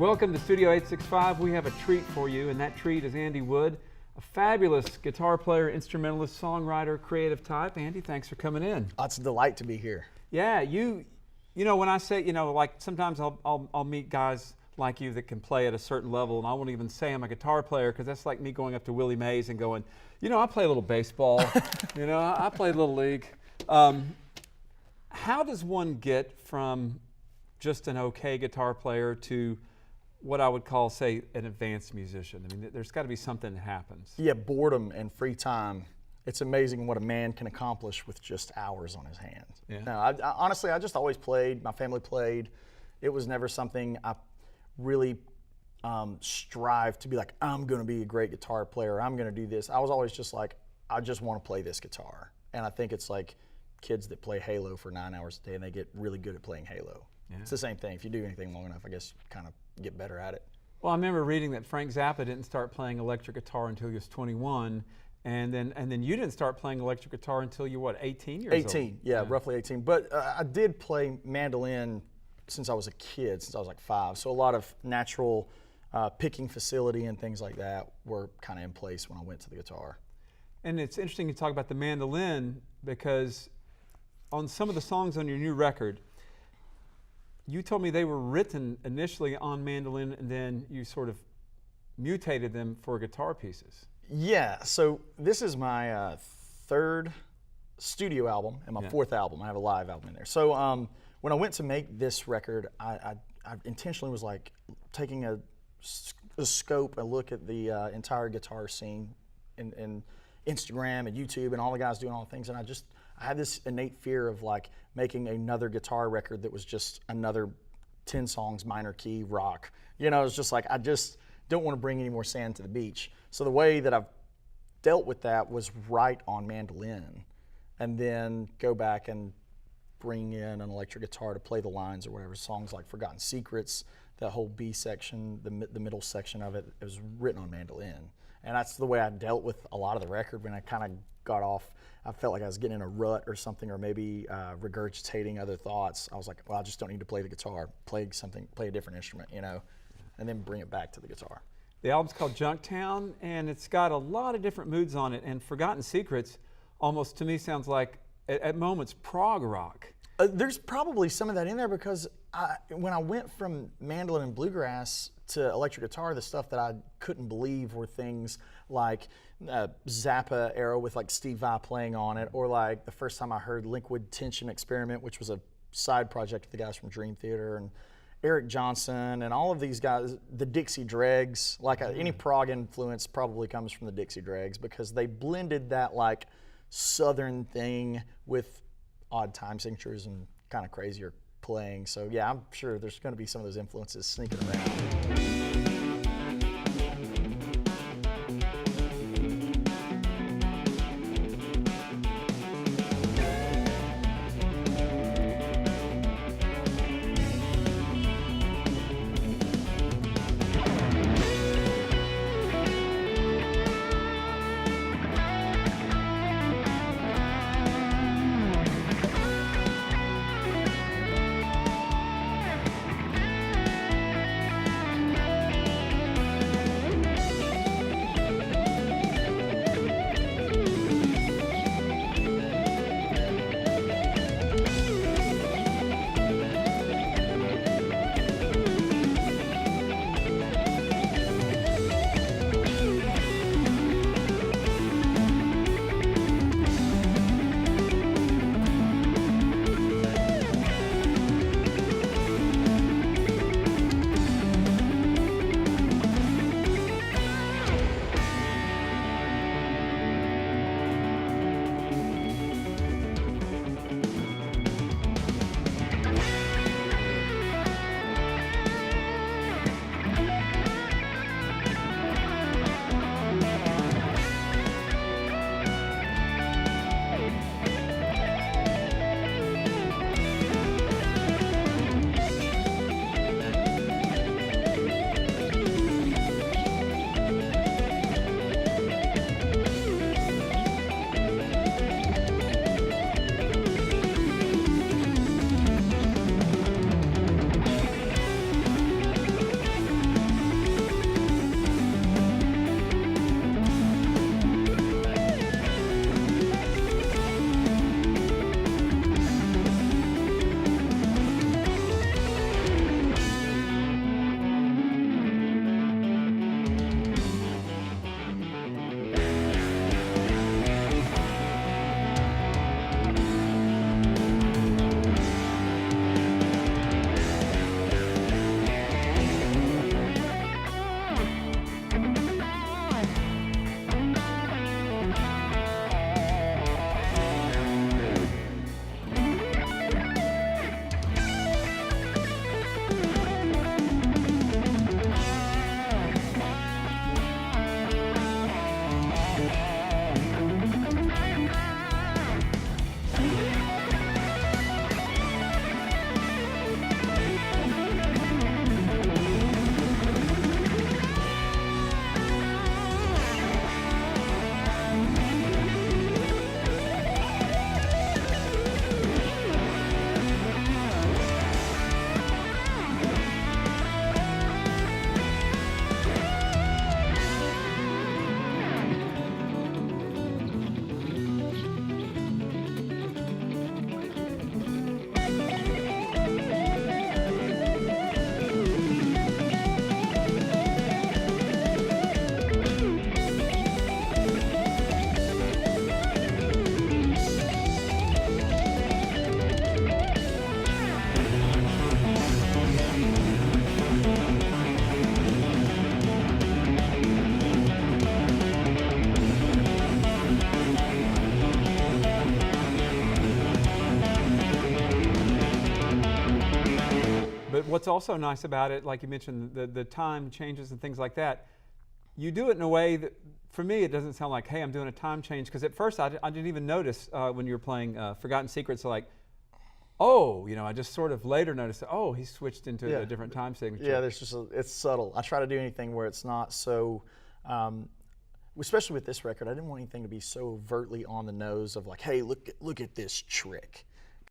Welcome to Studio 865. We have a treat for you, and that treat is Andy Wood, a fabulous guitar player, instrumentalist, songwriter, creative type. Andy, thanks for coming in. It's a delight to be here. Yeah, you know, when I say, like sometimes I'll meet guys like you that can play at a certain level, and I won't even say I'm a guitar player because that's like me going up to Willie Mays and going, I play a little baseball, I play Little League. How does one get from just an okay guitar player to what I would call, say, an advanced musician? I mean, there's got to be something that happens. Yeah, boredom and free time. It's amazing what a man can accomplish with just hours on his hands. Yeah. No, honestly, I just always played. My family played. It was never something I really strived to be like, I'm going to be a great guitar player. I'm going to do this. I was always just like, I just want to play this guitar. And I think it's like kids that play Halo for 9 hours a day and they get really good at playing Halo. Yeah. It's the same thing. If you do anything long enough, I guess you kind of get better at it. Well, I remember reading that Frank Zappa didn't start playing electric guitar until he was 21, and then you didn't start playing electric guitar until you were, 18 years old? 18, yeah, roughly 18. But I did play mandolin since I was a kid, since I was like 5. So a lot of natural picking facility and things like that were kind of in place when I went to the guitar. And it's interesting you talk about the mandolin because on some of the songs on your new record, you told me they were written initially on mandolin and then you sort of mutated them for guitar pieces. Yeah, so this is my third studio album and my fourth album. I have a live album in there. So when I went to make this record, I intentionally was like taking a scope, a look at the entire guitar scene in Instagram and YouTube and all the guys doing all the things, and I had this innate fear of like making another guitar record that was just another 10 songs, minor key rock. It's just like, I just don't want to bring any more sand to the beach. So the way that I've dealt with that was write on mandolin and then go back and bring in an electric guitar to play the lines or whatever. Songs like Forgotten Secrets, that whole B section, the middle section of it, it was written on mandolin. And that's the way I dealt with a lot of the record when I kind of got off. I felt like I was getting in a rut or something, or maybe regurgitating other thoughts. I was like, well, I just don't need to play the guitar. Play a different instrument, and then bring it back to the guitar. The album's called Junktown, and it's got a lot of different moods on it. And Forgotten Secrets almost, to me, sounds like, at moments, prog rock. There's probably some of that in there because when I went from mandolin and bluegrass to electric guitar, the stuff that I couldn't believe were things like Zappa era with like Steve Vai playing on it, or like the first time I heard Liquid Tension Experiment, which was a side project of the guys from Dream Theater, and Eric Johnson and all of these guys, the Dixie Dregs. Like any prog influence probably comes from the Dixie Dregs because they blended that like southern thing with odd time signatures and kind of crazier playing. So yeah, I'm sure there's going to be some of those influences sneaking around. what's also nice about it, like you mentioned, the time changes and things like that. You do it in a way that, for me, it doesn't sound like, hey, I'm doing a time change. Because at first, I didn't even notice when you were playing Forgotten Secrets, like, oh, I just sort of later noticed, oh, he switched into a different time signature. Yeah, it's subtle. I try to do anything where it's not so, especially with this record, I didn't want anything to be so overtly on the nose of like, hey, look at this trick.